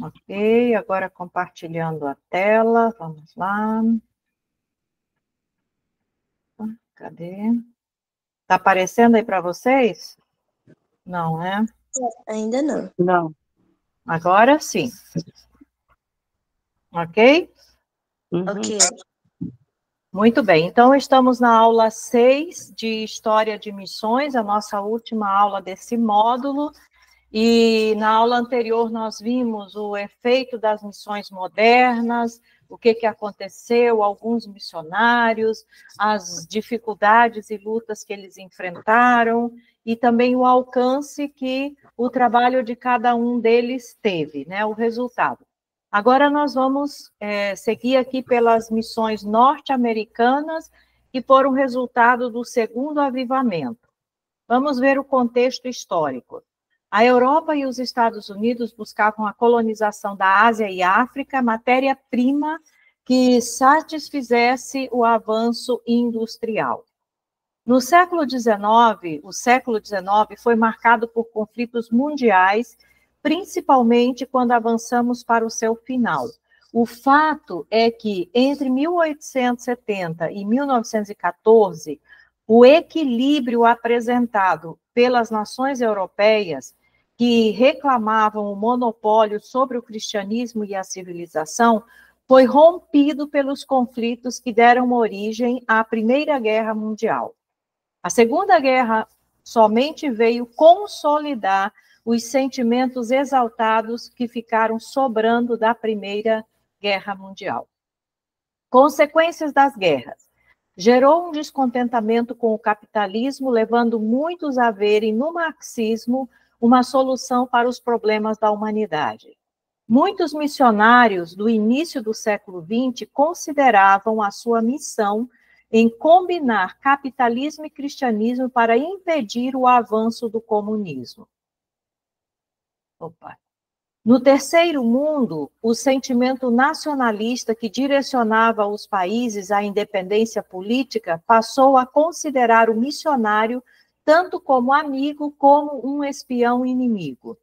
Ok, agora compartilhando a tela, vamos lá. Cadê? Está aparecendo aí para vocês? Não, né? Ainda não. Não. Agora sim. Ok? Ok. Muito bem, então estamos na aula 6 de História de Missões, a nossa última aula desse módulo, e na aula anterior nós vimos o efeito das missões modernas, o que aconteceu, alguns missionários, as dificuldades e lutas que eles enfrentaram, e também o alcance que o trabalho de cada um deles teve, né, o resultado. Agora nós vamos seguir aqui pelas missões norte-americanas, que foram resultado do segundo avivamento. Vamos ver o contexto histórico. A Europa e os Estados Unidos buscavam a colonização da Ásia e África, matéria-prima que satisfizesse o avanço industrial. No século XIX, o século XIX foi marcado por conflitos mundiais, principalmente quando avançamos para o seu final. O fato é que, entre 1870 e 1914, o equilíbrio apresentado pelas nações europeias, que reclamavam o monopólio sobre o cristianismo e a civilização, foi rompido pelos conflitos que deram origem à Primeira Guerra Mundial. A Segunda Guerra somente veio consolidar os sentimentos exaltados que ficaram sobrando da Primeira Guerra Mundial. Consequências das guerras. Gerou um descontentamento com o capitalismo, levando muitos a verem no marxismo uma solução para os problemas da humanidade. Muitos missionários do início do século XX consideravam a sua missão em combinar capitalismo e cristianismo para impedir o avanço do comunismo. No terceiro mundo, o sentimento nacionalista que direcionava os países à independência política passou a considerar o missionário tanto como amigo como um espião inimigo.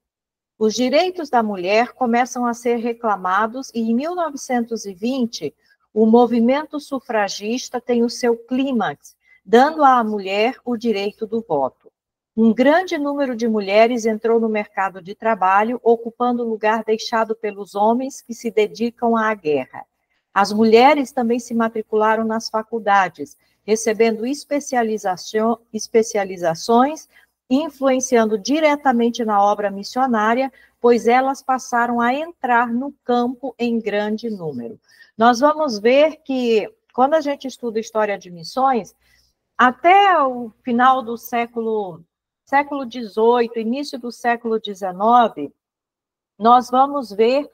Os direitos da mulher começam a ser reclamados e, em 1920, o movimento sufragista tem o seu clímax, dando à mulher o direito do voto. Um grande número de mulheres entrou no mercado de trabalho, ocupando o lugar deixado pelos homens que se dedicam à guerra. As mulheres também se matricularam nas faculdades, recebendo especializações, influenciando diretamente na obra missionária, pois elas passaram a entrar no campo em grande número. Nós vamos ver que, quando a gente estuda história de missões, até o final do século XVIII, início do século XIX, nós vamos ver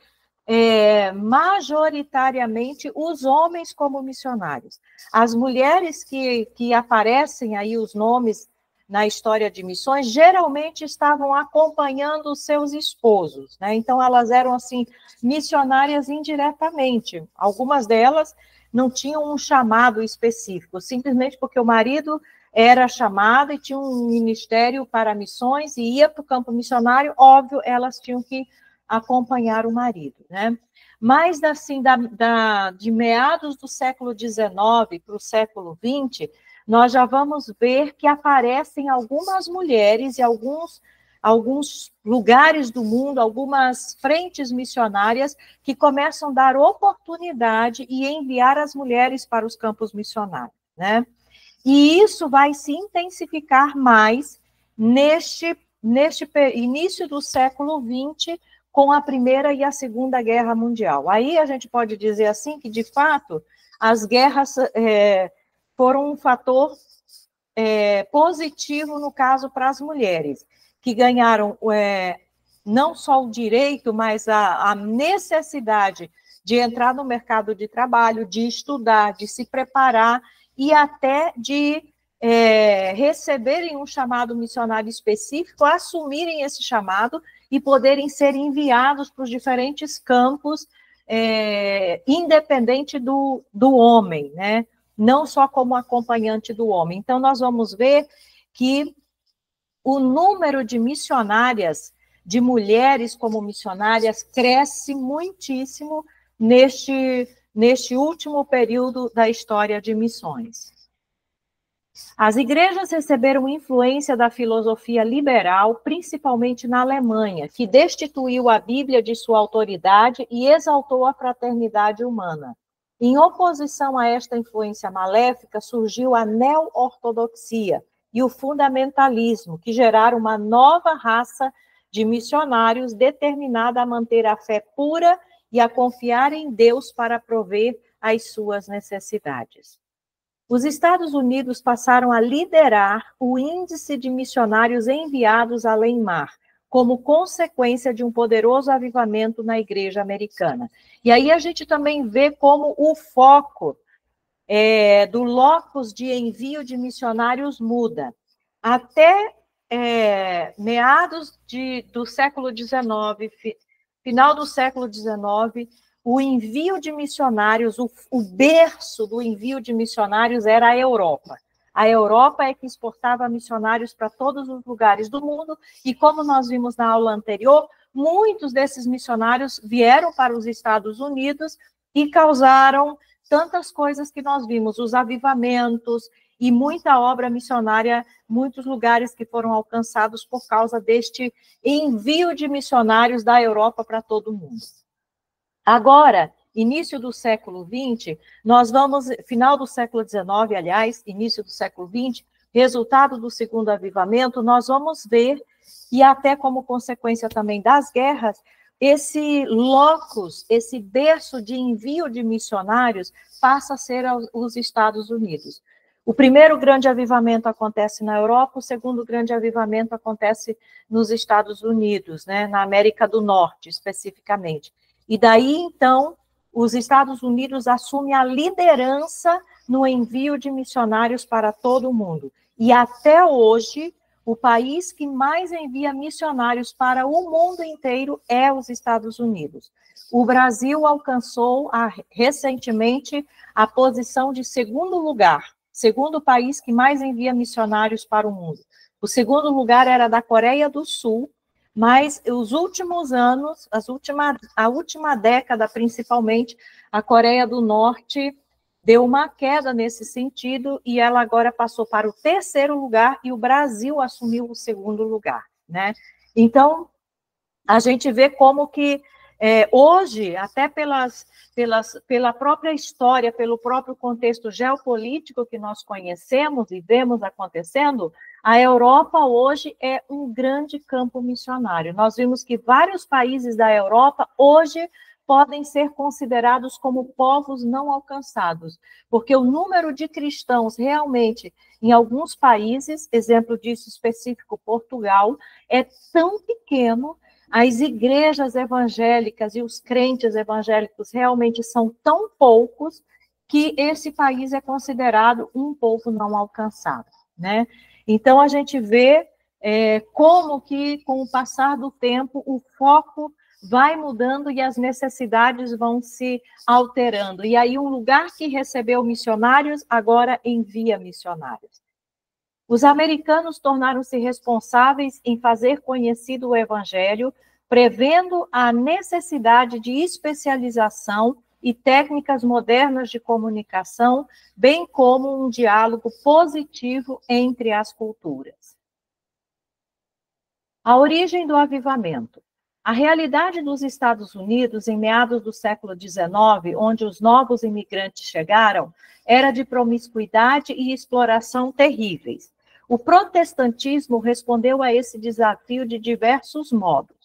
majoritariamente os homens como missionários. As mulheres que aparecem aí, os nomes na história de missões, geralmente estavam acompanhando os seus esposos, né? Então, elas eram, assim, missionárias indiretamente. Algumas delas não tinham um chamado específico, simplesmente porque o marido era chamado e tinha um ministério para missões e ia para o campo missionário, óbvio, elas tinham que acompanhar o marido, né? Mas, assim, de meados do século XIX para o século XX, nós já vamos ver que aparecem algumas mulheres e alguns lugares do mundo, algumas frentes missionárias que começam a dar oportunidade e enviar as mulheres para os campos missionários, né? E isso vai se intensificar mais neste início do século XX, com a Primeira e a Segunda Guerra Mundial. Aí a gente pode dizer assim que, de fato, as guerras foram um fator positivo, no caso, para as mulheres, que ganharam não só o direito, mas a necessidade de entrar no mercado de trabalho, de estudar, de se preparar e até de receberem um chamado missionário específico, assumirem esse chamado e poderem ser enviados para os diferentes campos, independente do homem, né? Não só como acompanhante do homem. Então, nós vamos ver que o número de missionárias de mulheres como missionárias cresce muitíssimo neste último período da história de missões. As igrejas receberam influência da filosofia liberal, principalmente na Alemanha, que destituiu a Bíblia de sua autoridade e exaltou a fraternidade humana. Em oposição a esta influência maléfica, surgiu a neo-ortodoxia e o fundamentalismo, que geraram uma nova raça de missionários determinada a manter a fé pura e a confiar em Deus para prover as suas necessidades. Os Estados Unidos passaram a liderar o índice de missionários enviados além-mar, como consequência de um poderoso avivamento na igreja americana. E aí a gente também vê como o foco do locus de envio de missionários muda. Até meados do século XIX, final do século XIX, o envio de missionários, o berço do envio de missionários era a Europa. A Europa é que exportava missionários para todos os lugares do mundo, e como nós vimos na aula anterior, muitos desses missionários vieram para os Estados Unidos e causaram tantas coisas que nós vimos, os avivamentos e muita obra missionária, muitos lugares que foram alcançados por causa deste envio de missionários da Europa para todo o mundo. Agora, início do século XX, nós vamos, final do século XIX, aliás, início do século XX, resultado do segundo avivamento, nós vamos ver, e até como consequência também das guerras, esse locus, esse berço de envio de missionários passa a ser os Estados Unidos. O primeiro grande avivamento acontece na Europa, o segundo grande avivamento acontece nos Estados Unidos, né, na América do Norte, especificamente. E daí, então, os Estados Unidos assumem a liderança no envio de missionários para todo o mundo. E até hoje, o país que mais envia missionários para o mundo inteiro é os Estados Unidos. O Brasil alcançou recentemente a posição de segundo lugar, segundo país que mais envia missionários para o mundo. O segundo lugar era da Coreia do Sul, mas os últimos anos, a última década principalmente, a Coreia do Norte deu uma queda nesse sentido e ela agora passou para o terceiro lugar e o Brasil assumiu o segundo lugar, né? Então, a gente vê como que hoje, até pela própria história, pelo próprio contexto geopolítico que nós conhecemos e vemos acontecendo, a Europa hoje é um grande campo missionário. Nós vimos que vários países da Europa hoje podem ser considerados como povos não alcançados, porque o número de cristãos realmente em alguns países, exemplo disso específico Portugal, é tão pequeno. As igrejas evangélicas e os crentes evangélicos realmente são tão poucos que esse país é considerado um povo não alcançado, né? Então, a gente vê como que, com o passar do tempo, o foco vai mudando e as necessidades vão se alterando. E aí, um lugar que recebeu missionários, agora envia missionários. Os americanos tornaram-se responsáveis em fazer conhecido o evangelho, prevendo a necessidade de especialização e técnicas modernas de comunicação, bem como um diálogo positivo entre as culturas. A origem do avivamento. A realidade dos Estados Unidos, em meados do século XIX, onde os novos imigrantes chegaram, era de promiscuidade e exploração terríveis. O protestantismo respondeu a esse desafio de diversos modos.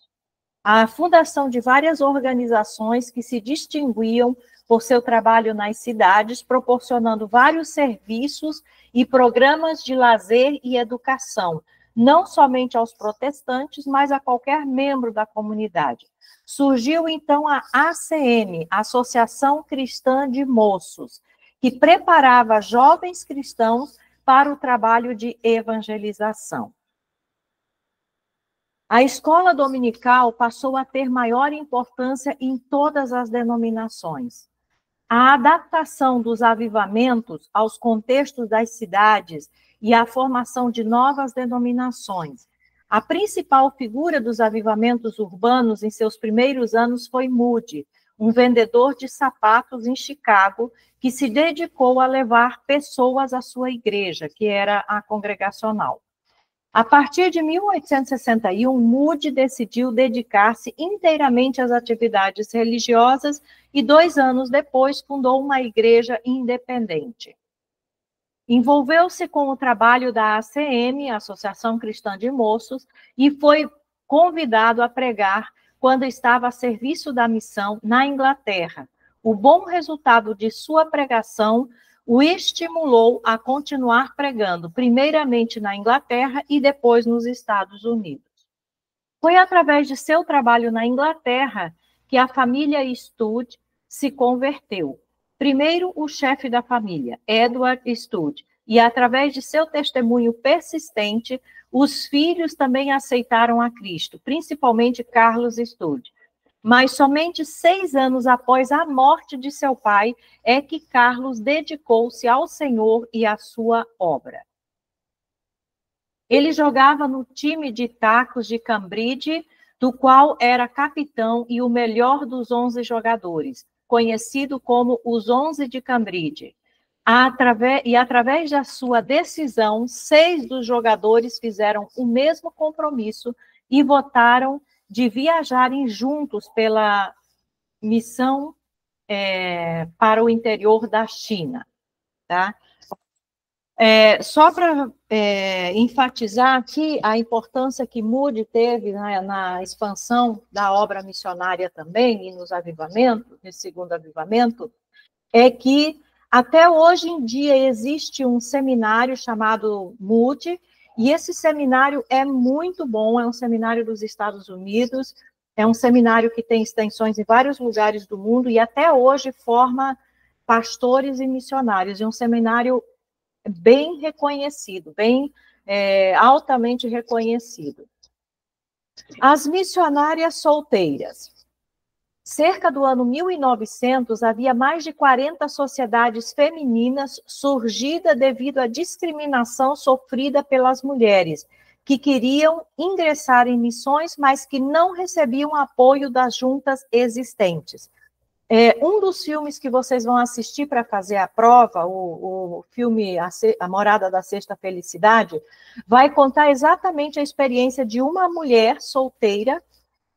A fundação de várias organizações que se distinguiam por seu trabalho nas cidades, proporcionando vários serviços e programas de lazer e educação, não somente aos protestantes, mas a qualquer membro da comunidade. Surgiu, então, a ACM, Associação Cristã de Moços, que preparava jovens cristãos para o trabalho de evangelização. A escola dominical passou a ter maior importância em todas as denominações. A adaptação dos avivamentos aos contextos das cidades e a formação de novas denominações, A principal figura dos avivamentos urbanos em seus primeiros anos foi Moody, um vendedor de sapatos em Chicago, que se dedicou a levar pessoas à sua igreja, que era a congregacional. A partir de 1861, Moody decidiu dedicar-se inteiramente às atividades religiosas e 2 anos depois fundou uma igreja independente. Envolveu-se com o trabalho da ACM, Associação Cristã de Moços, e foi convidado a pregar quando estava a serviço da missão na Inglaterra. O bom resultado de sua pregação o estimulou a continuar pregando, primeiramente na Inglaterra e depois nos Estados Unidos. Foi através de seu trabalho na Inglaterra que a família Studd se converteu. Primeiro, o chefe da família, Edward Studd, e através de seu testemunho persistente, os filhos também aceitaram a Cristo, principalmente Carlos Studd. Mas somente 6 anos após a morte de seu pai é que Carlos dedicou-se ao Senhor e à sua obra. Ele jogava no time de tacos de Cambridge, do qual era capitão e o melhor dos 11 jogadores, conhecido como os 11 de Cambridge. Através da sua decisão, 6 dos jogadores fizeram o mesmo compromisso e votaram de viajarem juntos pela missão para o interior da China. Tá? Só para enfatizar aqui a importância que Moody teve na expansão da obra missionária também, e nos avivamentos, nesse segundo avivamento, é que até hoje em dia existe um seminário chamado Moody, e esse seminário é muito bom, é um seminário dos Estados Unidos, é um seminário que tem extensões em vários lugares do mundo, e até hoje forma pastores e missionários, e um seminário bem reconhecido, bem altamente reconhecido. As missionárias solteiras. Cerca do ano 1900, havia mais de 40 sociedades femininas surgidas devido à discriminação sofrida pelas mulheres, que queriam ingressar em missões, mas que não recebiam apoio das juntas existentes. Um dos filmes que vocês vão assistir para fazer a prova, o filme A Morada da Sexta Felicidade, vai contar exatamente a experiência de uma mulher solteira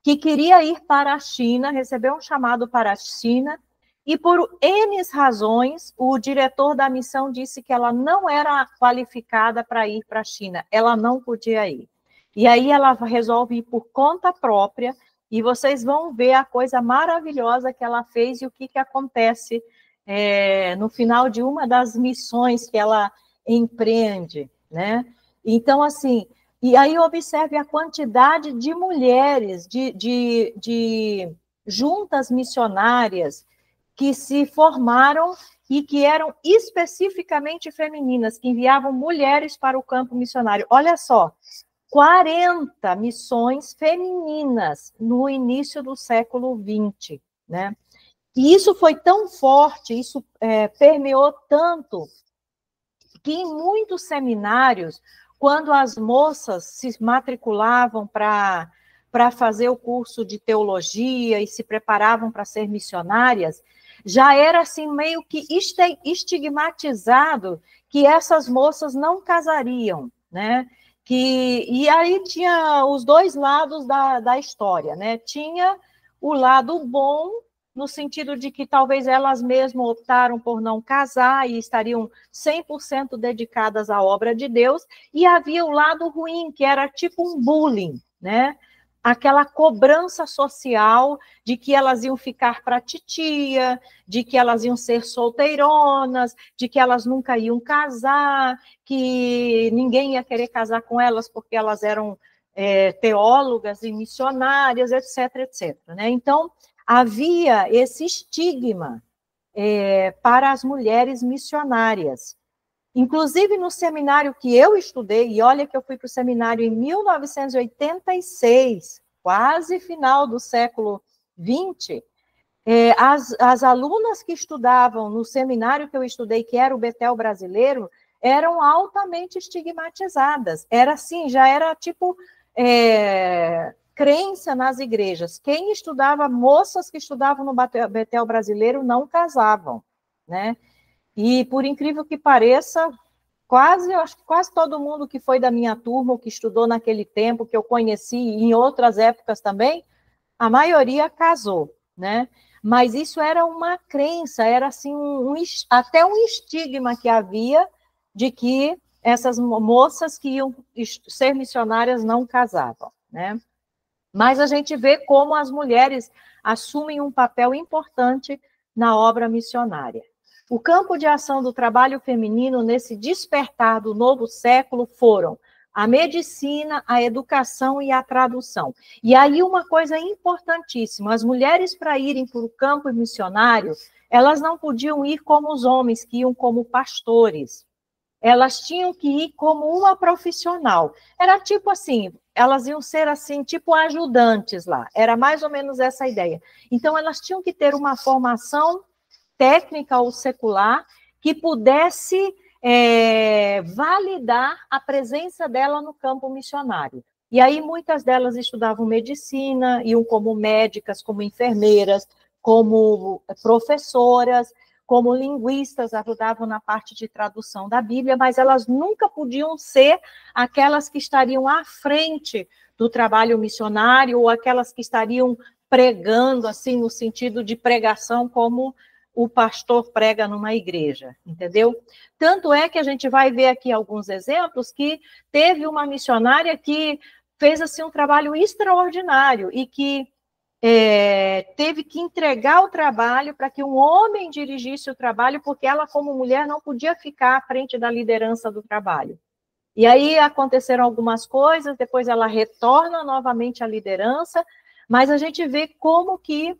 que queria ir para a China, recebeu um chamado para a China, e por N razões, o diretor da missão disse que ela não era qualificada para ir para a China, ela não podia ir. E aí ela resolve ir por conta própria, e vocês vão ver a coisa maravilhosa que ela fez e o que acontece no final de uma das missões que ela empreende, né? Então, assim, e aí observe a quantidade de mulheres, de juntas missionárias que se formaram e que eram especificamente femininas, que enviavam mulheres para o campo missionário. Olha só, 40 missões femininas no início do século XX, né? E isso foi tão forte, isso permeou tanto, que em muitos seminários, quando as moças se matriculavam para fazer o curso de teologia e se preparavam para ser missionárias, já era assim meio que estigmatizado que essas moças não casariam, né? E aí tinha os dois lados da história, né? Tinha o lado bom, no sentido de que talvez elas mesmas optaram por não casar e estariam 100% dedicadas à obra de Deus, e havia o lado ruim, que era tipo um bullying, né? Aquela cobrança social de que elas iam ficar para titia, de que elas iam ser solteironas, de que elas nunca iam casar, que ninguém ia querer casar com elas porque elas eram teólogas e missionárias, etc, etc. Né? Então, havia esse estigma para as mulheres missionárias. Inclusive, no seminário que eu estudei, e olha que eu fui para o seminário em 1986, quase final do século XX, as alunas que estudavam no seminário que eu estudei, que era o Betel brasileiro, eram altamente estigmatizadas. Era assim, já era tipo crença nas igrejas. Quem estudava, moças que estudavam no Betel brasileiro não casavam, né? E, por incrível que pareça, acho que quase todo mundo que foi da minha turma, ou que estudou naquele tempo, que eu conheci em outras épocas também, a maioria casou, né? Mas isso era uma crença, era assim até um estigma que havia de que essas moças que iam ser missionárias não casavam, né? Mas a gente vê como as mulheres assumem um papel importante na obra missionária. O campo de ação do trabalho feminino nesse despertar do novo século foram a medicina, a educação e a tradução. E aí uma coisa importantíssima, as mulheres para irem para o campo missionário, elas não podiam ir como os homens, que iam como pastores. Elas tinham que ir como uma profissional. Era tipo assim, elas iam ser assim, tipo ajudantes lá. Era mais ou menos essa a ideia. Então, elas tinham que ter uma formação técnica ou secular que pudesse validar a presença dela no campo missionário. E aí, muitas delas estudavam medicina, iam como médicas, como enfermeiras, como professoras, como linguistas, ajudavam na parte de tradução da Bíblia, mas elas nunca podiam ser aquelas que estariam à frente do trabalho missionário ou aquelas que estariam pregando, assim, no sentido de pregação, como o pastor prega numa igreja, entendeu? Tanto é que a gente vai ver aqui alguns exemplos que teve uma missionária que fez, assim, um trabalho extraordinário e que teve que entregar o trabalho para que um homem dirigisse o trabalho, porque ela, como mulher, não podia ficar à frente da liderança do trabalho. E aí aconteceram algumas coisas, depois ela retorna novamente à liderança, mas a gente vê como que,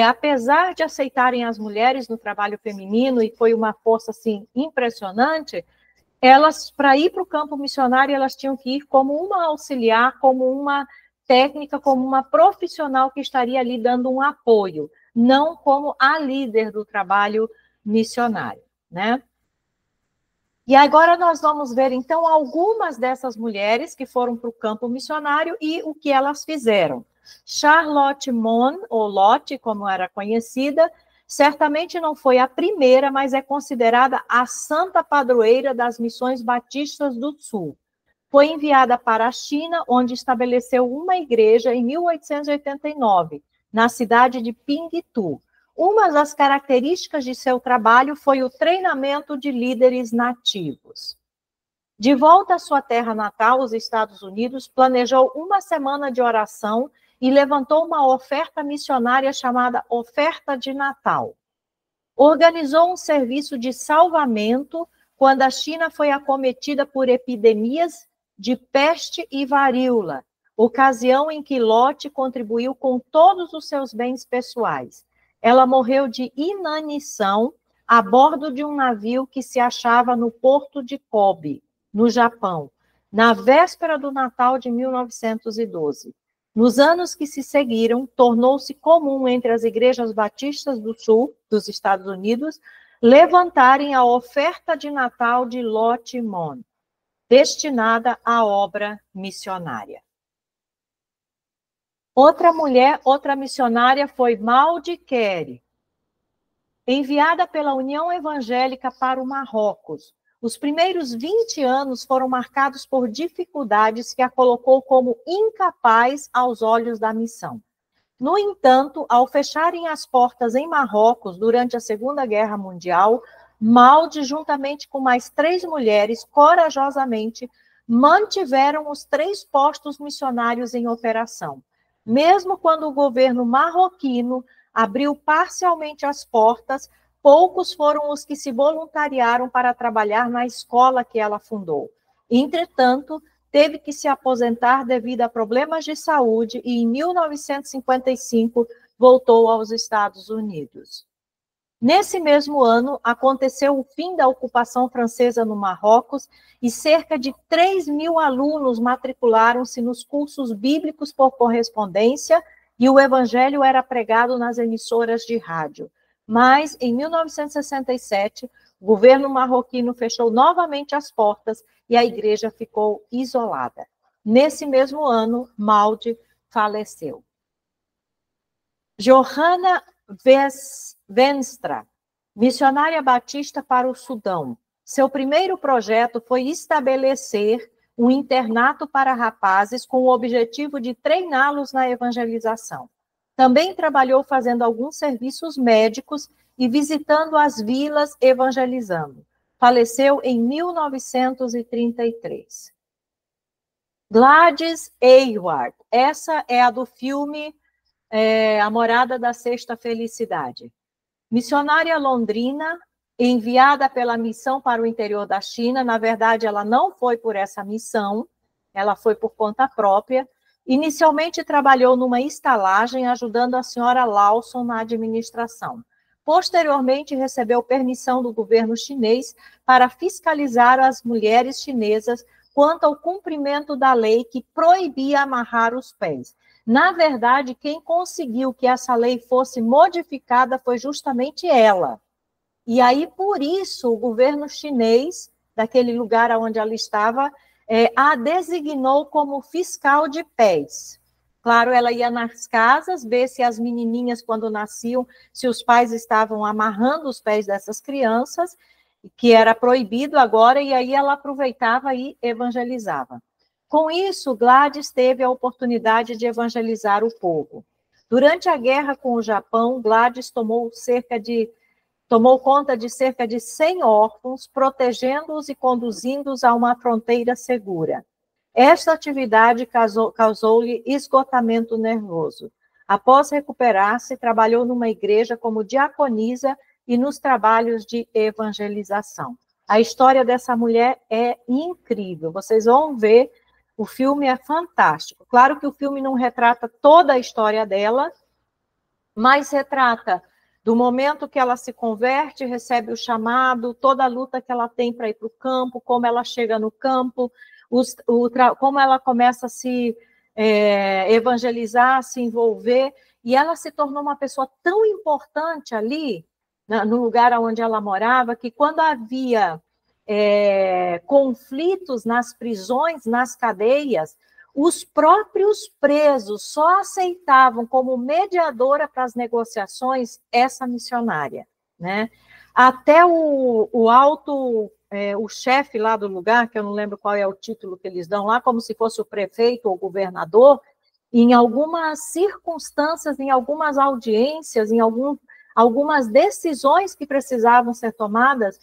apesar de aceitarem as mulheres no trabalho feminino, e foi uma força assim impressionante, elas, para ir para o campo missionário, elas tinham que ir como uma auxiliar, como uma técnica, como uma profissional que estaria ali dando um apoio, não como a líder do trabalho missionário, né? E agora nós vamos ver, então, algumas dessas mulheres que foram para o campo missionário e o que elas fizeram. Charlotte Mon, ou Lotte, como era conhecida, certamente não foi a primeira, mas é considerada a santa padroeira das missões batistas do Sul. Foi enviada para a China, onde estabeleceu uma igreja em 1889, na cidade de Pingtu. Uma das características de seu trabalho foi o treinamento de líderes nativos. De volta à sua terra natal, os Estados Unidos, planejou uma semana de oração e levantou uma oferta missionária chamada Oferta de Natal. Organizou um serviço de salvamento quando a China foi acometida por epidemias de peste e varíola, ocasião em que Lotte contribuiu com todos os seus bens pessoais. Ela morreu de inanição a bordo de um navio que se achava no porto de Kobe, no Japão, na véspera do Natal de 1912. Nos anos que se seguiram, tornou-se comum entre as igrejas batistas do sul dos Estados Unidos levantarem a oferta de Natal de Lotte Mon, destinada à obra missionária. Outra mulher, outra missionária foi Maud Carey, enviada pela União Evangélica para o Marrocos. Os primeiros 20 anos foram marcados por dificuldades que a colocou como incapaz aos olhos da missão. No entanto, ao fecharem as portas em Marrocos durante a Segunda Guerra Mundial, Maud, juntamente com mais 3 mulheres, corajosamente mantiveram os 3 postos missionários em operação. Mesmo quando o governo marroquino abriu parcialmente as portas, poucos foram os que se voluntariaram para trabalhar na escola que ela fundou. Entretanto, teve que se aposentar devido a problemas de saúde e, em 1955, voltou aos Estados Unidos. Nesse mesmo ano, aconteceu o fim da ocupação francesa no Marrocos e cerca de 3.000 alunos matricularam-se nos cursos bíblicos por correspondência e o evangelho era pregado nas emissoras de rádio. Mas, em 1967, o governo marroquino fechou novamente as portas e a igreja ficou isolada. Nesse mesmo ano, Maud faleceu. Johanna Venstra, missionária batista para o Sudão. Seu primeiro projeto foi estabelecer um internato para rapazes com o objetivo de treiná-los na evangelização. Também trabalhou fazendo alguns serviços médicos e visitando as vilas evangelizando. Faleceu em 1933. Gladys Aylward, essa é a do filme A Morada da Sexta Felicidade. Missionária londrina, enviada pela missão para o interior da China. Na verdade, ela não foi por essa missão, ela foi por conta própria. Inicialmente trabalhou numa estalagem, ajudando a senhora Lawson na administração. Posteriormente, recebeu permissão do governo chinês para fiscalizar as mulheres chinesas quanto ao cumprimento da lei que proibia amarrar os pés. Na verdade, quem conseguiu que essa lei fosse modificada foi justamente ela. E aí, por isso, o governo chinês, daquele lugar onde ela estava, a designou como fiscal de pés. Claro, ela ia nas casas ver se as menininhas, quando nasciam, se os pais estavam amarrando os pés dessas crianças, que era proibido agora, e aí ela aproveitava e evangelizava. Com isso, Gladys teve a oportunidade de evangelizar o povo. Durante a guerra com o Japão, Gladys tomou conta de cerca de 100 órfãos, protegendo-os e conduzindo-os a uma fronteira segura. Esta atividade causou-lhe esgotamento nervoso. Após recuperar-se, trabalhou numa igreja como diaconisa e nos trabalhos de evangelização. A história dessa mulher é incrível. Vocês vão ver, o filme é fantástico. Claro que o filme não retrata toda a história dela, mas retrata do momento que ela se converte, recebe o chamado, toda a luta que ela tem para ir para o campo, como ela chega no campo, como ela começa a se evangelizar, se envolver, e ela se tornou uma pessoa tão importante ali, no lugar onde ela morava, que quando havia conflitos nas prisões, nas cadeias, os próprios presos só aceitavam como mediadora para as negociações essa missionária, né? Até o chefe lá do lugar, que eu não lembro qual é o título que eles dão lá, como se fosse o prefeito ou o governador, em algumas circunstâncias, em algumas audiências, em algumas decisões que precisavam ser tomadas,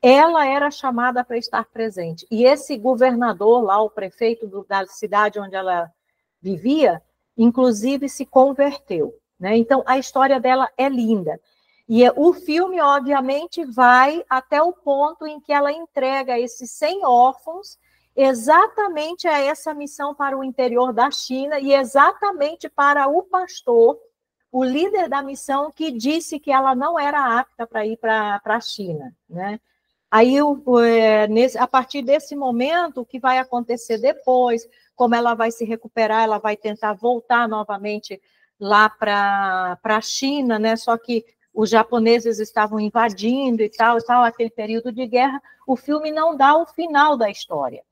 ela era chamada para estar presente. E esse governador lá, o prefeito da cidade onde ela vivia, inclusive se converteu, né? Então, a história dela é linda. E o filme, obviamente, vai até o ponto em que ela entrega esses 100 órfãos exatamente a essa missão para o interior da China e exatamente para o pastor, o líder da missão, que disse que ela não era apta para ir para a China, né? Aí, a partir desse momento, o que vai acontecer depois, como ela vai se recuperar, ela vai tentar voltar novamente lá para a China, né? Só que os japoneses estavam invadindo e tal, aquele período de guerra. O filme não dá o final da história.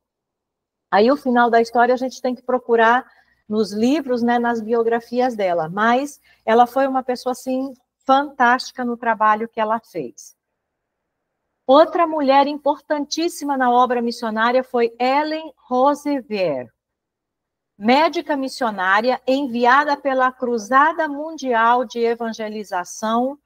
Aí, o final da história, a gente tem que procurar nos livros, né, nas biografias dela. Mas ela foi uma pessoa, assim, fantástica no trabalho que ela fez. Outra mulher importantíssima na obra missionária foi Ellen Roseveare, médica missionária enviada pela Cruzada Mundial de Evangelização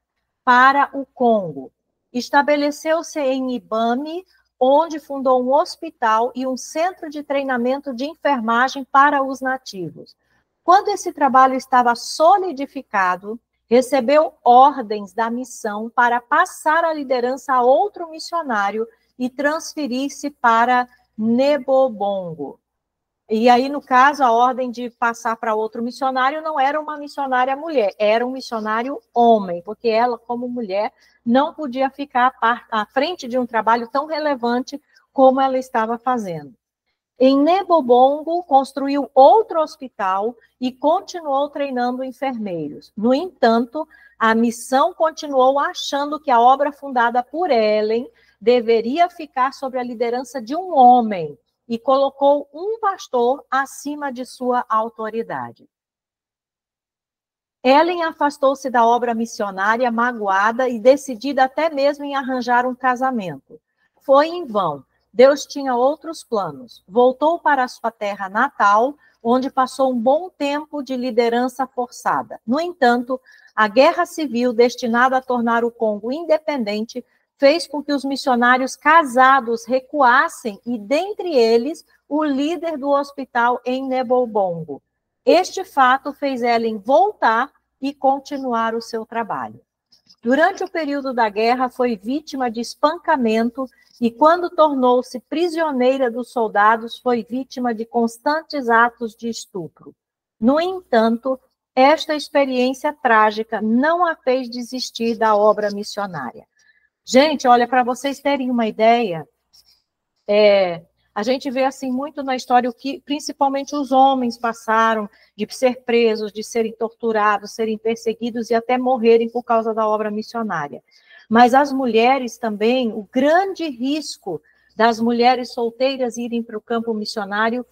para o Congo. Estabeleceu-se em Ibami, onde fundou um hospital e um centro de treinamento de enfermagem para os nativos. Quando esse trabalho estava solidificado, recebeu ordens da missão para passar a liderança a outro missionário e transferir-se para Nebobongo. E aí, no caso, a ordem de passar para outro missionário não era uma missionária mulher, era um missionário homem, porque ela, como mulher, não podia ficar à frente de um trabalho tão relevante como ela estava fazendo. Em Nebobongo, construiu outro hospital e continuou treinando enfermeiros. No entanto, a missão continuou achando que a obra fundada por Ellen deveria ficar sob a liderança de um homem. e colocou um pastor acima de sua autoridade. Ellen afastou-se da obra missionária, magoada e decidida até mesmo em arranjar um casamento. Foi em vão. Deus tinha outros planos. Voltou para a sua terra natal, onde passou um bom tempo de liderança forçada. No entanto, a guerra civil, destinada a tornar o Congo independente, fez com que os missionários casados recuassem e, dentre eles, o líder do hospital em Nebobongo. Este fato fez Ellen voltar e continuar o seu trabalho. Durante o período da guerra, foi vítima de espancamento e, quando tornou-se prisioneira dos soldados, foi vítima de constantes atos de estupro. No entanto, esta experiência trágica não a fez desistir da obra missionária. Gente, olha, para vocês terem uma ideia, a gente vê assim muito na história o que principalmente os homens passaram de ser presos, de serem torturados, serem perseguidos e até morrerem por causa da obra missionária. Mas as mulheres também, o grande risco das mulheres solteiras irem para o campo missionário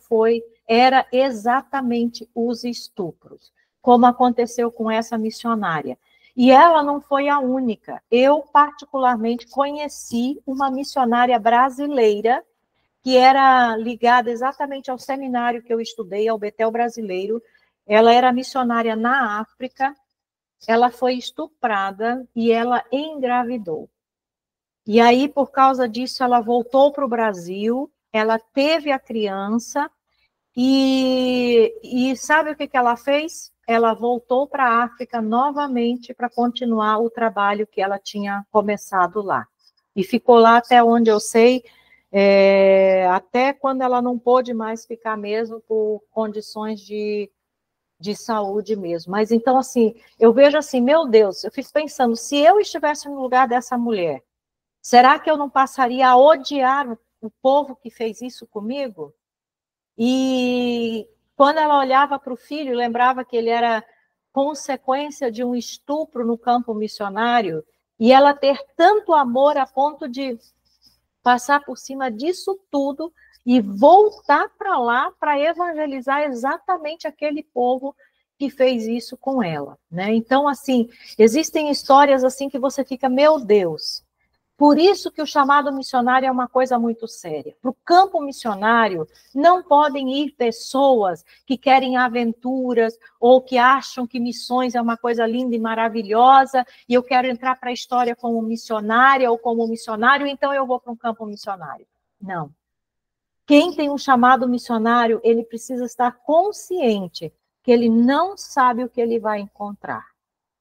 era exatamente os estupros, como aconteceu com essa missionária. E ela não foi a única. Eu, particularmente, conheci uma missionária brasileira que era ligada exatamente ao seminário que eu estudei, ao Betel Brasileiro. Ela era missionária na África, ela foi estuprada e ela engravidou. E aí, por causa disso, ela voltou para o Brasil, ela teve a criança e sabe o que ela fez? Ela voltou para a África novamente para continuar o trabalho que ela tinha começado lá. E ficou lá até onde eu sei, até quando ela não pôde mais ficar mesmo por condições de saúde mesmo. Mas então, assim, eu vejo assim, meu Deus, eu fico pensando, se eu estivesse no lugar dessa mulher, será que eu não passaria a odiar o povo que fez isso comigo? E quando ela olhava para o filho, lembrava que ele era consequência de um estupro no campo missionário, e ela ter tanto amor a ponto de passar por cima disso tudo e voltar para lá para evangelizar exatamente aquele povo que fez isso com ela, né? Então, assim, existem histórias assim que você fica, meu Deus. Por isso que o chamado missionário é uma coisa muito séria. Para o campo missionário, não podem ir pessoas que querem aventuras ou que acham que missões é uma coisa linda e maravilhosa e eu quero entrar para a história como missionária ou como missionário, então eu vou para um campo missionário. Não. Quem tem um chamado missionário, ele precisa estar consciente que ele não sabe o que ele vai encontrar.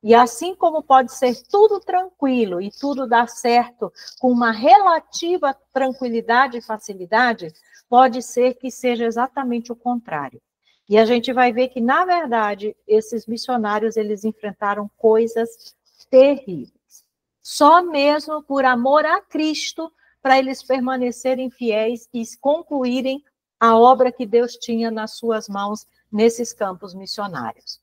E assim como pode ser tudo tranquilo e tudo dar certo com uma relativa tranquilidade e facilidade, pode ser que seja exatamente o contrário. E a gente vai ver que, na verdade, esses missionários, eles enfrentaram coisas terríveis. Só mesmo por amor a Cristo, para eles permanecerem fiéis e concluírem a obra que Deus tinha nas suas mãos nesses campos missionários.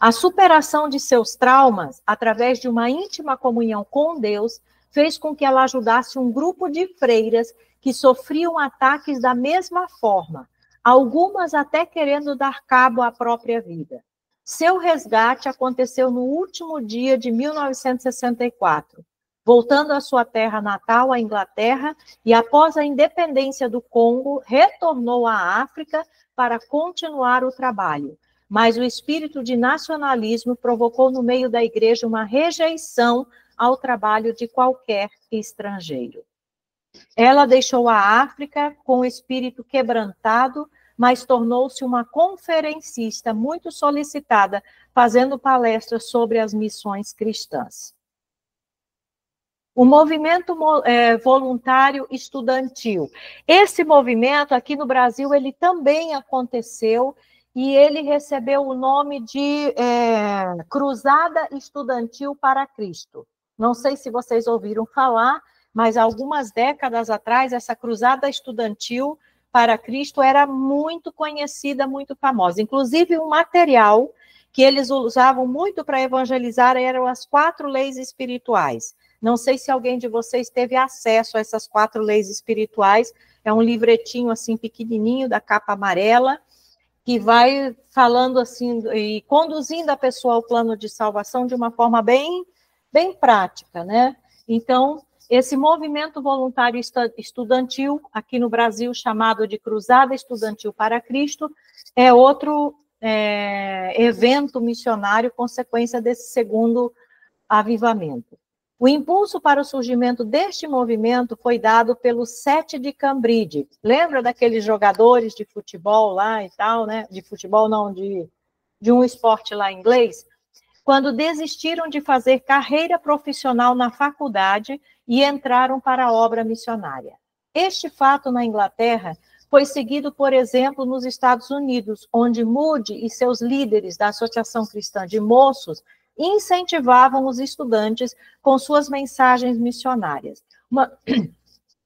A superação de seus traumas, através de uma íntima comunhão com Deus, fez com que ela ajudasse um grupo de freiras que sofriam ataques da mesma forma, algumas até querendo dar cabo à própria vida. Seu resgate aconteceu no último dia de 1964, voltando à sua terra natal, a Inglaterra, e após a independência do Congo, retornou à África para continuar o trabalho. Mas o espírito de nacionalismo provocou no meio da igreja uma rejeição ao trabalho de qualquer estrangeiro. Ela deixou a África com o espírito quebrantado, mas tornou-se uma conferencista muito solicitada, fazendo palestras sobre as missões cristãs. O movimento voluntário estudantil. Esse movimento aqui no Brasil, ele também aconteceu, e ele recebeu o nome de Cruzada Estudantil para Cristo. Não sei se vocês ouviram falar, mas algumas décadas atrás, essa Cruzada Estudantil para Cristo era muito conhecida, muito famosa. Inclusive, um material que eles usavam muito para evangelizar eram as 4 leis espirituais. Não sei se alguém de vocês teve acesso a essas 4 leis espirituais, É um livretinho assim pequenininho, da capa amarela, que vai falando assim e conduzindo a pessoa ao plano de salvação de uma forma bem prática, né? Então, esse movimento voluntário estudantil, aqui no Brasil, chamado de Cruzada Estudantil para Cristo, é outro evento missionário, consequência desse segundo avivamento. O impulso para o surgimento deste movimento foi dado pelo Sete de Cambridge. Lembra daqueles jogadores de futebol lá e tal, né? De futebol não, de um esporte lá inglês? Quando desistiram de fazer carreira profissional na faculdade e entraram para a obra missionária. Este fato na Inglaterra foi seguido, por exemplo, nos Estados Unidos, onde Moody e seus líderes da Associação Cristã de Moços incentivavam os estudantes com suas mensagens missionárias.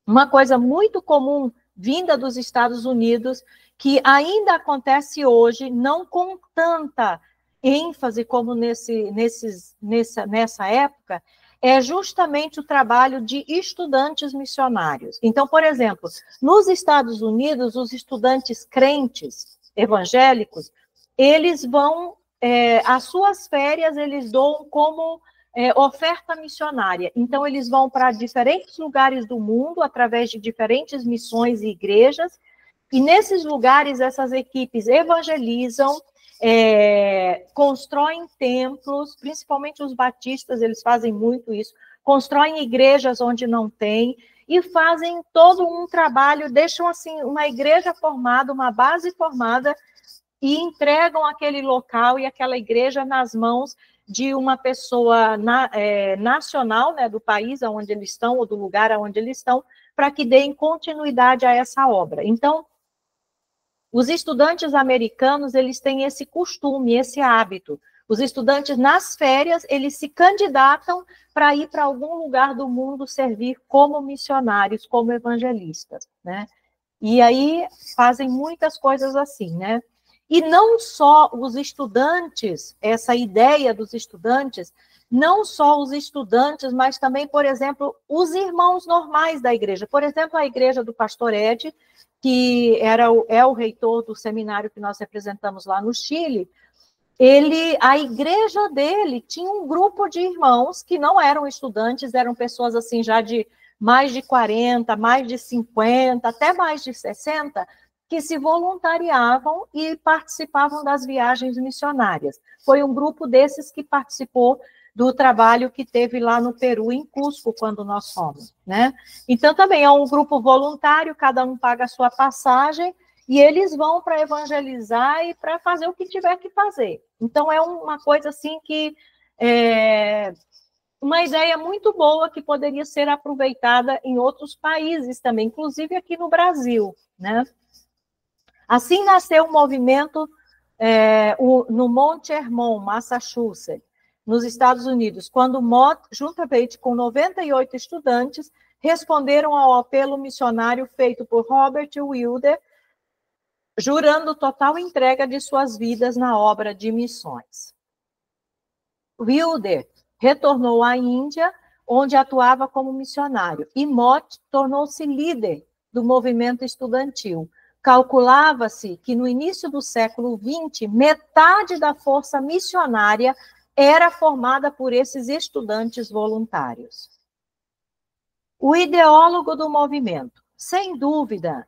Uma coisa muito comum vinda dos Estados Unidos, que ainda acontece hoje, não com tanta ênfase como nessa época, é justamente o trabalho de estudantes missionários. Então, por exemplo, nos Estados Unidos, os estudantes crentes, evangélicos, eles vão, as suas férias, eles doam como oferta missionária. Então, eles vão para diferentes lugares do mundo, através de diferentes missões e igrejas, e nesses lugares, essas equipes evangelizam, constroem templos, principalmente os batistas, eles fazem muito isso, constroem igrejas onde não tem, e fazem todo um trabalho, deixam assim uma igreja formada, uma base formada, e entregam aquele local e aquela igreja nas mãos de uma pessoa nacional, né, do país onde eles estão, ou do lugar onde eles estão, para que deem continuidade a essa obra. Então, os estudantes americanos, eles têm esse costume, esse hábito. Os estudantes, nas férias, eles se candidatam para ir para algum lugar do mundo servir como missionários, como evangelistas, né? E aí fazem muitas coisas assim, né? E não só os estudantes, essa ideia dos estudantes, não só os estudantes, mas também, por exemplo, os irmãos normais da igreja. Por exemplo, a igreja do pastor Ed, que é o reitor do seminário que nós representamos lá no Chile, a igreja dele tinha um grupo de irmãos que não eram estudantes, eram pessoas assim já de mais de 40, mais de 50, até mais de 60, que se voluntariavam e participavam das viagens missionárias. Foi um grupo desses que participou do trabalho que teve lá no Peru, em Cusco, quando nós fomos, né? Então, também é um grupo voluntário, cada um paga a sua passagem, e eles vão para evangelizar e para fazer o que tiver que fazer. Então, é uma coisa assim que uma ideia muito boa que poderia ser aproveitada em outros países também, inclusive aqui no Brasil, né? Assim nasceu o movimento no Monte Hermon, Massachusetts, nos Estados Unidos, quando Mott, juntamente com 98 estudantes, responderam ao apelo missionário feito por Robert Wilder, jurando total entrega de suas vidas na obra de missões. Wilder retornou à Índia, onde atuava como missionário, e Mott tornou-se líder do movimento estudantil. Calculava-se que no início do século XX, metade da força missionária era formada por esses estudantes voluntários. O ideólogo do movimento. Sem dúvida,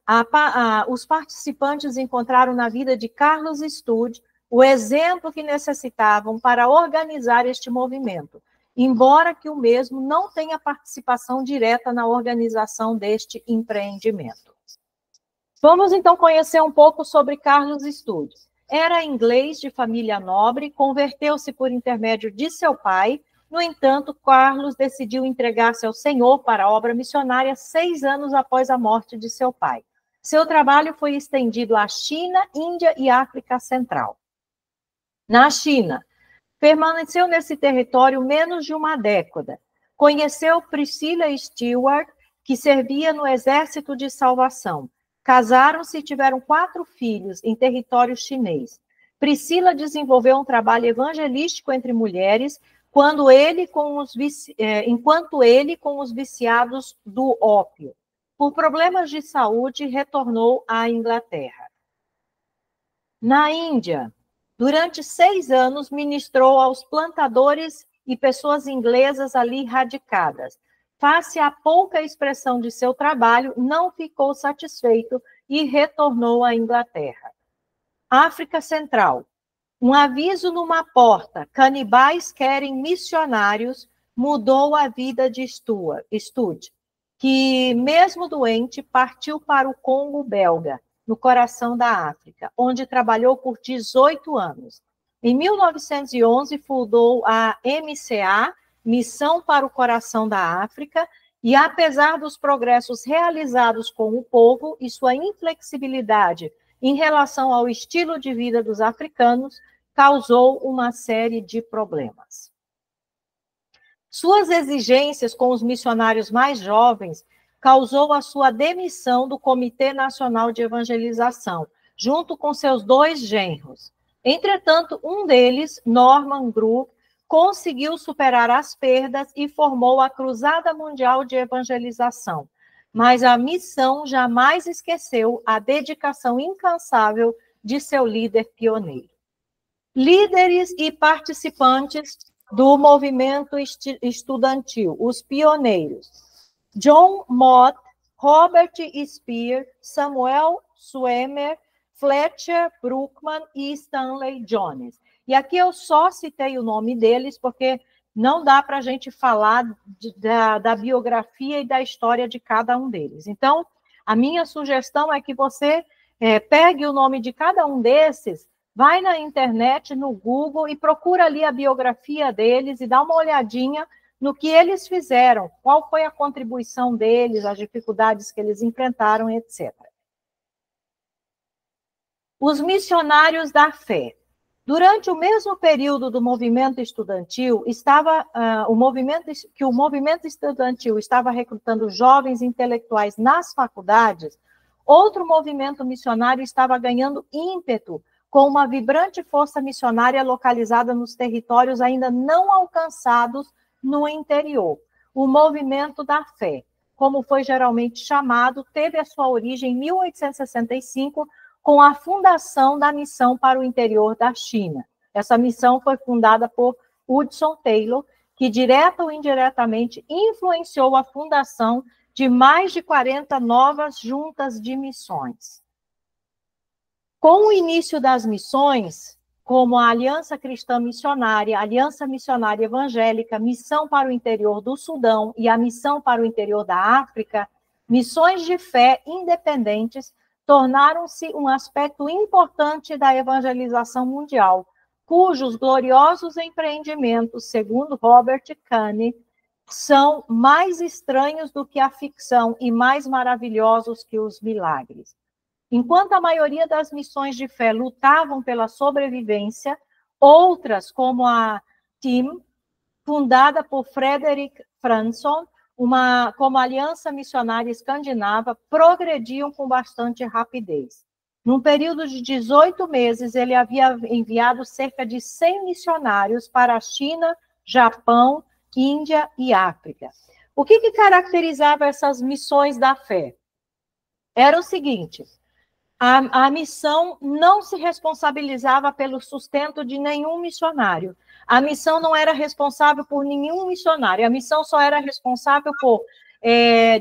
os participantes encontraram na vida de Carlos Studd o exemplo que necessitavam para organizar este movimento, embora que o mesmo não tenha participação direta na organização deste empreendimento. Vamos, então, conhecer um pouco sobre Carlos Studd. Era inglês de família nobre, converteu-se por intermédio de seu pai. No entanto, Carlos decidiu entregar-se ao Senhor para a obra missionária 6 anos após a morte de seu pai. Seu trabalho foi estendido à China, Índia e África Central. Na China, permaneceu nesse território menos de uma década. Conheceu Priscilla Stewart, que servia no Exército de Salvação. Casaram-se e tiveram 4 filhos em território chinês. Priscila desenvolveu um trabalho evangelístico entre mulheres, enquanto ele com os viciados do ópio. por problemas de saúde, retornou à Inglaterra. Na Índia, durante 6 anos, ministrou aos plantadores e pessoas inglesas ali radicadas. Face à pouca expressão de seu trabalho, não ficou satisfeito e retornou à Inglaterra. África Central. Um aviso numa porta, canibais querem missionários, mudou a vida de Stud, que, mesmo doente, partiu para o Congo belga, no coração da África, onde trabalhou por 18 anos. Em 1911, fundou a MCA, Missão para o Coração da África, e apesar dos progressos realizados com o povo e sua inflexibilidade em relação ao estilo de vida dos africanos, causou uma série de problemas. Suas exigências com os missionários mais jovens causou a sua demissão do Comitê Nacional de Evangelização, junto com seus 2 genros. Entretanto, um deles, Norman Gru, conseguiu superar as perdas e formou a Cruzada Mundial de Evangelização. Mas a missão jamais esqueceu a dedicação incansável de seu líder pioneiro. Líderes e participantes do movimento estudantil, os pioneiros: John Mott, Robert Spear, Samuel Swemer, Fletcher Brookman e Stanley Jones. E aqui eu só citei o nome deles porque não dá para a gente falar da biografia e da história de cada um deles. Então, a minha sugestão é que você pegue o nome de cada um desses, vai na internet, no Google, e procura ali a biografia deles e dá uma olhadinha no que eles fizeram, qual foi a contribuição deles, as dificuldades que eles enfrentaram, etc. Os missionários da fé. Durante o mesmo período do movimento estudantil, o movimento estudantil estava recrutando jovens intelectuais nas faculdades, outro movimento missionário estava ganhando ímpeto com uma vibrante força missionária localizada nos territórios ainda não alcançados no interior. O movimento da fé, como foi geralmente chamado, teve a sua origem em 1865, com a fundação da Missão para o Interior da China. Essa missão foi fundada por Hudson Taylor, que direta ou indiretamente influenciou a fundação de mais de 40 novas juntas de missões. Com o início das missões, como a Aliança Cristã Missionária, Aliança Missionária Evangélica, Missão para o Interior do Sudão e a Missão para o Interior da África, missões de fé independentes tornaram-se um aspecto importante da evangelização mundial, cujos gloriosos empreendimentos, segundo Robert Kane, são mais estranhos do que a ficção e mais maravilhosos que os milagres. Enquanto a maioria das missões de fé lutavam pela sobrevivência, outras, como a TIM, fundada por Frederick Franson, como a Aliança Missionária Escandinava, progrediam com bastante rapidez. Num período de 18 meses, ele havia enviado cerca de 100 missionários para a China, Japão, Índia e África. O que caracterizava essas missões da fé? Era o seguinte: a missão não se responsabilizava pelo sustento de nenhum missionário. A missão não era responsável por nenhum missionário. A missão só era responsável por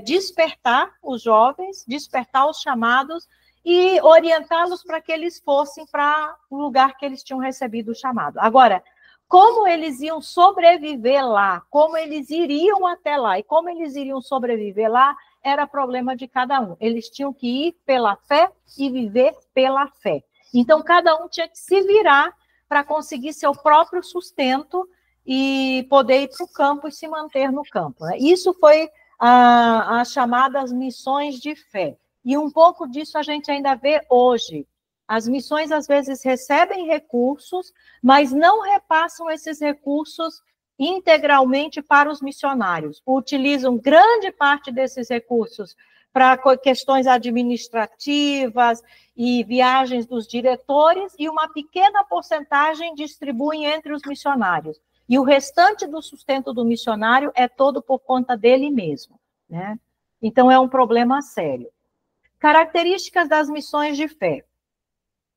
despertar os jovens, despertar os chamados e orientá-los para que eles fossem para o lugar que eles tinham recebido o chamado. Agora, como eles iam sobreviver lá, como eles iriam até lá e como eles iriam sobreviver lá, era problema de cada um. Eles tinham que ir pela fé e viver pela fé. Então, cada um tinha que se virar para conseguir seu próprio sustento e poder ir para o campo e se manter no campo. Né? Isso foi as chamadas missões de fé. E um pouco disso a gente ainda vê hoje. As missões, às vezes, recebem recursos, mas não repassam esses recursos integralmente para os missionários. Utilizam grande parte desses recursos para questões administrativas e viagens dos diretores, e uma pequena porcentagem distribuem entre os missionários. E o restante do sustento do missionário é todo por conta dele mesmo, né? Então, é um problema sério. Características das missões de fé.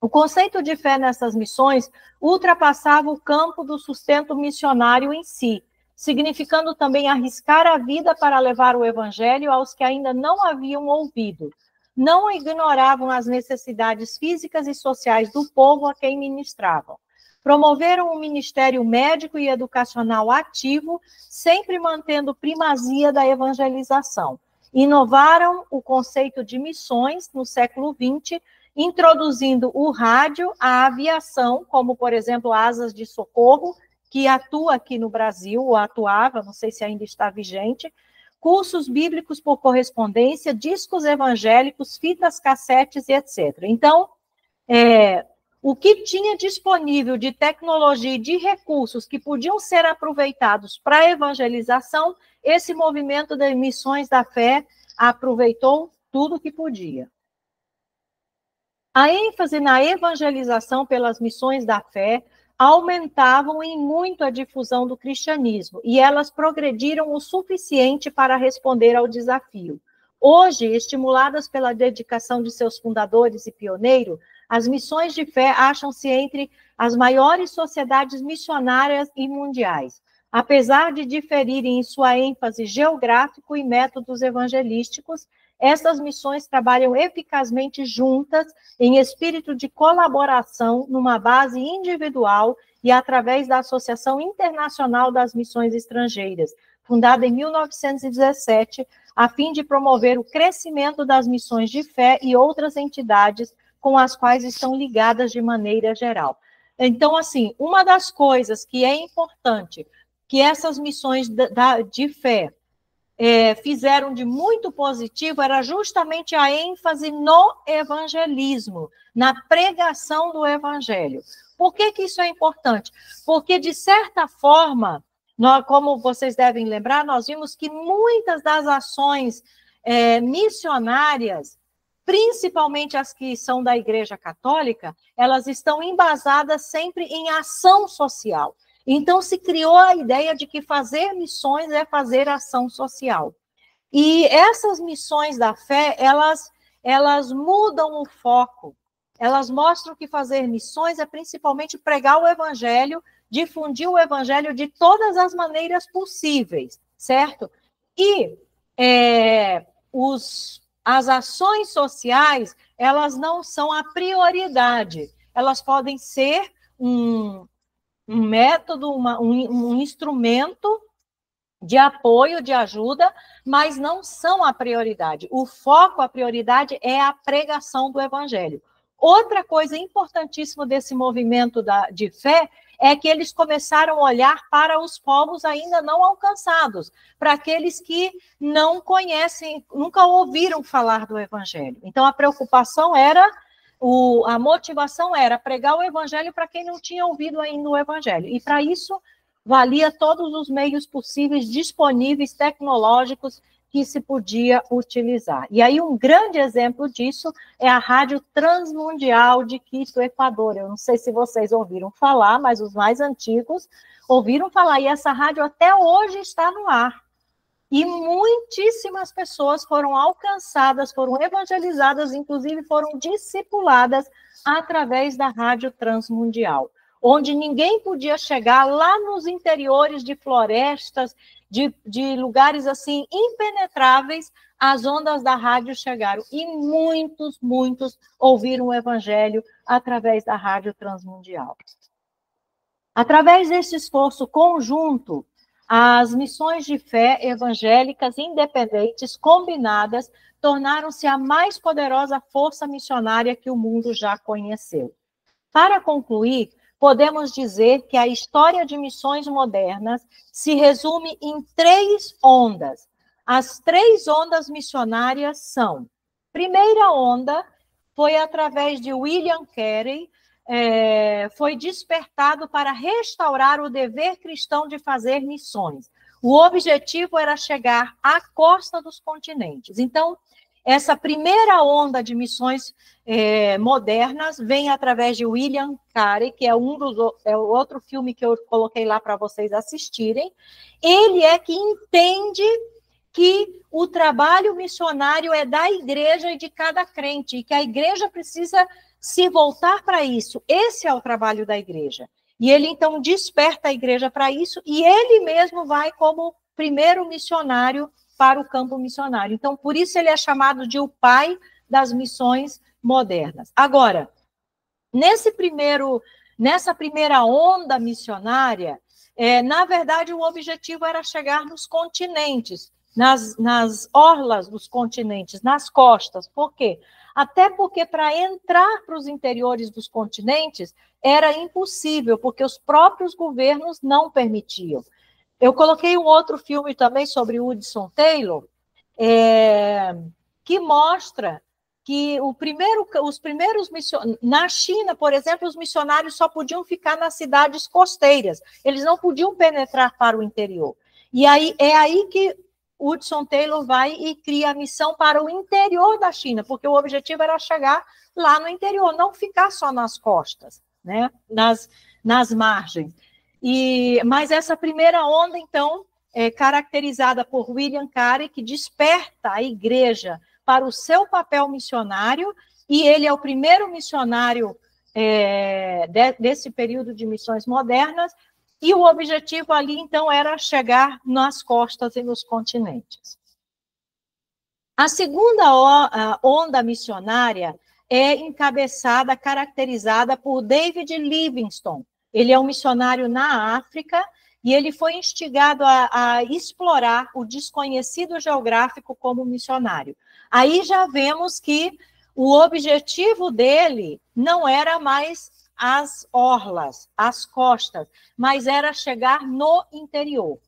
O conceito de fé nessas missões ultrapassava o campo do sustento missionário em si, significando também arriscar a vida para levar o evangelho aos que ainda não haviam ouvido. Não ignoravam as necessidades físicas e sociais do povo a quem ministravam. Promoveram um ministério médico e educacional ativo, sempre mantendo primazia da evangelização. Inovaram o conceito de missões no século XX, introduzindo o rádio, a aviação, como, por exemplo, Asas de Socorro, que atua aqui no Brasil, ou atuava, não sei se ainda está vigente, cursos bíblicos por correspondência, discos evangélicos, fitas cassetes e etc. Então, o que tinha disponível de tecnologia e de recursos que podiam ser aproveitados para a evangelização, esse movimento das missões da fé aproveitou tudo que podia. A ênfase na evangelização pelas missões da fé aumentavam em muito a difusão do cristianismo, e elas progrediram o suficiente para responder ao desafio. Hoje, estimuladas pela dedicação de seus fundadores e pioneiros, as missões de fé acham-se entre as maiores sociedades missionárias e mundiais, apesar de diferirem em sua ênfase geográfico e métodos evangelísticos. Essas missões trabalham eficazmente juntas, em espírito de colaboração, numa base individual e através da Associação Internacional das Missões Estrangeiras, fundada em 1917, a fim de promover o crescimento das missões de fé e outras entidades com as quais estão ligadas de maneira geral. Então, assim, uma das coisas que é importante que essas missões de fé fizeram de muito positivo era justamente a ênfase no evangelismo, na pregação do evangelho. Por que isso é importante? Porque, de certa forma, como vocês devem lembrar, nós vimos que muitas das ações missionárias, principalmente as que são da Igreja Católica, elas estão embasadas sempre em ação social. Então, se criou a ideia de que fazer missões é fazer ação social. E essas missões da fé, elas mudam o foco. Elas mostram que fazer missões é principalmente pregar o evangelho, difundir o evangelho de todas as maneiras possíveis, certo? E as ações sociais, elas não são a prioridade. Elas podem ser um método, um instrumento de apoio, de ajuda, mas não são a prioridade. O foco, a prioridade é a pregação do evangelho. Outra coisa importantíssima desse movimento de fé é que eles começaram a olhar para os povos ainda não alcançados, para aqueles que não conhecem, nunca ouviram falar do evangelho. Então, a preocupação era, a motivação era pregar o evangelho para quem não tinha ouvido ainda o evangelho. E, para isso, valia todos os meios possíveis, disponíveis, tecnológicos, que se podia utilizar. E aí, um grande exemplo disso é a Rádio Transmundial de Quito, Equador. Eu não sei se vocês ouviram falar, mas os mais antigos ouviram falar. E essa rádio até hoje está no ar. E muitíssimas pessoas foram alcançadas, foram evangelizadas, inclusive foram discipuladas através da Rádio Transmundial, onde ninguém podia chegar, lá nos interiores de florestas, de lugares assim impenetráveis, as ondas da rádio chegaram. E muitos ouviram o evangelho através da Rádio Transmundial. Através desse esforço conjunto, as missões de fé evangélicas independentes, combinadas, tornaram-se a mais poderosa força missionária que o mundo já conheceu. Para concluir, podemos dizer que a história de missões modernas se resume em 3 ondas. As 3 ondas missionárias são: primeira onda foi através de William Carey, foi despertado para restaurar o dever cristão de fazer missões. O objetivo era chegar à costa dos continentes. Então, essa primeira onda de missões modernas vem através de William Carey, que é o outro filme que eu coloquei lá para vocês assistirem. Ele é que entende que o trabalho missionário é da igreja e de cada crente, e que a igreja precisa se voltar para isso. Esse é o trabalho da igreja. E ele, então, desperta a igreja para isso, e ele mesmo vai como primeiro missionário para o campo missionário. Então, por isso ele é chamado de o pai das missões modernas. Agora, nessa primeira onda missionária, na verdade, o objetivo era chegar nos continentes, nas orlas dos continentes, nas costas. Por quê? Até porque para entrar para os interiores dos continentes era impossível, porque os próprios governos não permitiam. Eu coloquei um outro filme também sobre Hudson Taylor, que mostra que os primeiros missionários, na China, por exemplo, os missionários só podiam ficar nas cidades costeiras, eles não podiam penetrar para o interior. E aí é aí que Hudson Taylor vai e cria a missão para o interior da China, porque o objetivo era chegar lá no interior, não ficar só nas costas, né? nas margens. Mas essa primeira onda, então, é caracterizada por William Carey, que desperta a igreja para o seu papel missionário, e ele é o primeiro missionário desse período de missões modernas, e o objetivo ali, então, era chegar nas costas e nos continentes. A segunda onda missionária é encabeçada, caracterizada por David Livingstone. Ele é um missionário na África, e ele foi instigado a explorar o desconhecido geográfico como missionário. Aí já vemos que o objetivo dele não era mais as orlas, as costas, mas era chegar no interior.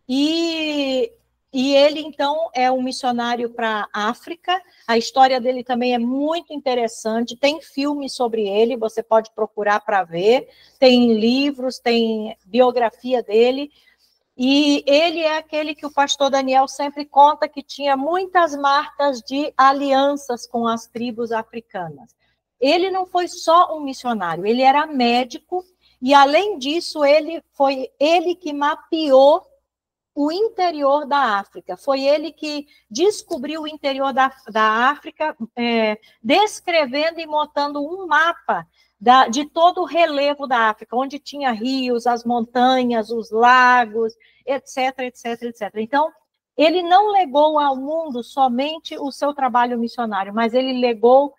E ele, então, é um missionário para a África. A história dele também é muito interessante. Tem filmes sobre ele, você pode procurar para ver. Tem livros, tem biografia dele. E ele é aquele que o pastor Daniel sempre conta que tinha muitas marcas de alianças com as tribos africanas. Ele não foi só um missionário, ele era médico, e além disso, foi ele que mapeou o interior da África. Foi ele que descobriu o interior da África, descrevendo e montando um mapa de todo o relevo da África, onde tinha rios, as montanhas, os lagos, etc, etc, etc. Então, ele não legou ao mundo somente o seu trabalho missionário, mas ele legou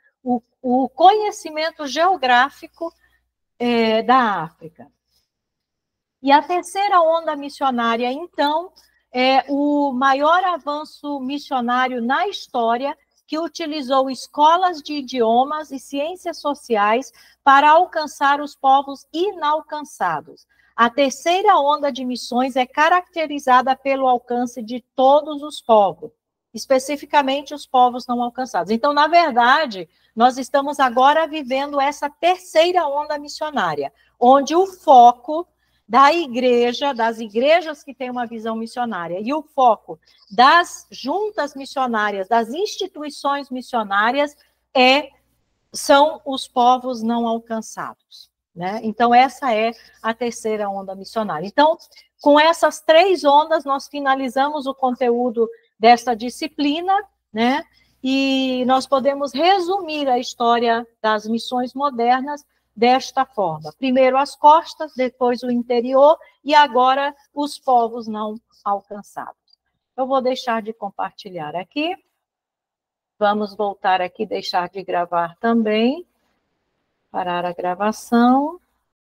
o conhecimento geográfico da África. E a terceira onda missionária, então, é o maior avanço missionário na história, que utilizou escolas de idiomas e ciências sociais para alcançar os povos inalcançados. A terceira onda de missões é caracterizada pelo alcance de todos os povos, especificamente os povos não alcançados. Então, na verdade, nós estamos agora vivendo essa terceira onda missionária, onde o foco da igreja, das igrejas que têm uma visão missionária, e o foco das juntas missionárias, das instituições missionárias, são os povos não alcançados, né? Então, essa é a terceira onda missionária. Então, com essas três ondas, nós finalizamos o conteúdo desta disciplina, né? E nós podemos resumir a história das missões modernas desta forma. Primeiro as costas, depois o interior, e agora os povos não alcançados. Eu vou deixar de compartilhar aqui. Vamos voltar aqui, deixar de gravar também. Parar a gravação.